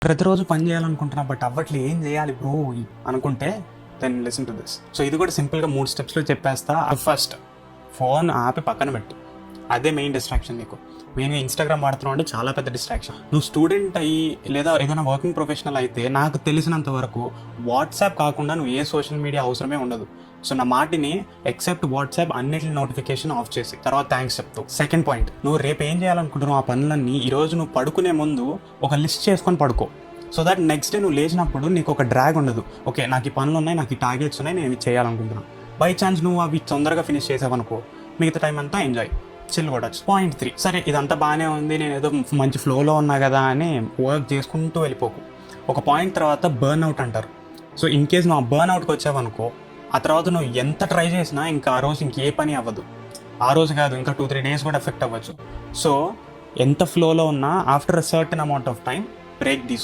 ప్రతిరోజు పని చేయాలనుకుంటున్నా బట్ అవ్వట్లే, ఏం చేయాలి బ్రో అనుకుంటే then listen to this. So ఇది కూడా సింపుల్గా 3 స్టెప్స్లో చెప్పేస్తా. ఫస్ట్, ఫోన్ ఆపి పక్కన పెట్టు. అదే మెయిన్ డిస్ట్రాక్షన్ నీకు. మెయిన్గా ఇన్స్టాగ్రామ్ వాడుతున్నావు అంటే చాలా పెద్ద డిస్ట్రాక్షన్. నువ్వు స్టూడెంట్ అయ్యి లేదా ఏదైనా వర్కింగ్ ప్రొఫెషనల్ అయితే నాకు తెలిసినంత వరకు వాట్సాప్ కాకుండా నువ్వు ఏ సోషల్ మీడియా అవసరమే ఉండదు. సో నా మాటిని ఎక్సెప్ట్ వాట్సాప్ అన్నిటి నోటిఫికేషన్ ఆఫ్ చేసి తర్వాత థ్యాంక్స్ చెప్తావు. సెకండ్ పాయింట్, నువ్వు రేపు ఏం చేయాలనుకుంటున్నావు ఆ పనులన్నీ ఈరోజు నువ్వు పడుకునే ముందు ఒక లిస్ట్ చేసుకొని పడుకో. సో దట్ నెక్స్ట్ డే నువ్వు లేచినప్పుడు నీకు ఒక డ్రాగ్ ఉండదు. ఓకే, నాకు ఈ పనులు ఉన్నాయి, నాకు ఈ టార్గెట్స్ ఉన్నాయి, నేను ఇవి చేయాలనుకుంటున్నాను. బై ఛాన్స్ నువ్వు అవి తొందరగా ఫినిష్ చేసావనుకో, మిగతా టైం అంతా ఎంజాయ్ చిల్ కొట్టచ్చు. పాయింట్ 3, సరే ఇదంతా బాగానే ఉంది, నేను ఏదో మంచి ఫ్లోలో ఉన్నా కదా అని వర్క్ చేసుకుంటూ వెళ్ళిపోకు. ఒక పాయింట్ తర్వాత బర్న్ అవుట్ అంటారు. సో ఇన్ కేస్ నువ్వు ఆ బర్న్ అవుట్కి వచ్చావనుకో, ఆ తర్వాత నువ్వు ఎంత ట్రై చేసినా ఇంకా ఆ రోజు ఇంకే పని అవ్వదు. ఆ రోజు కాదు, ఇంకా 2-3 డేస్ కూడా ఎఫెక్ట్ అవ్వచ్చు. సో ఎంత ఫ్లోలో ఉన్నా after a certain amount of time break తీసుకో.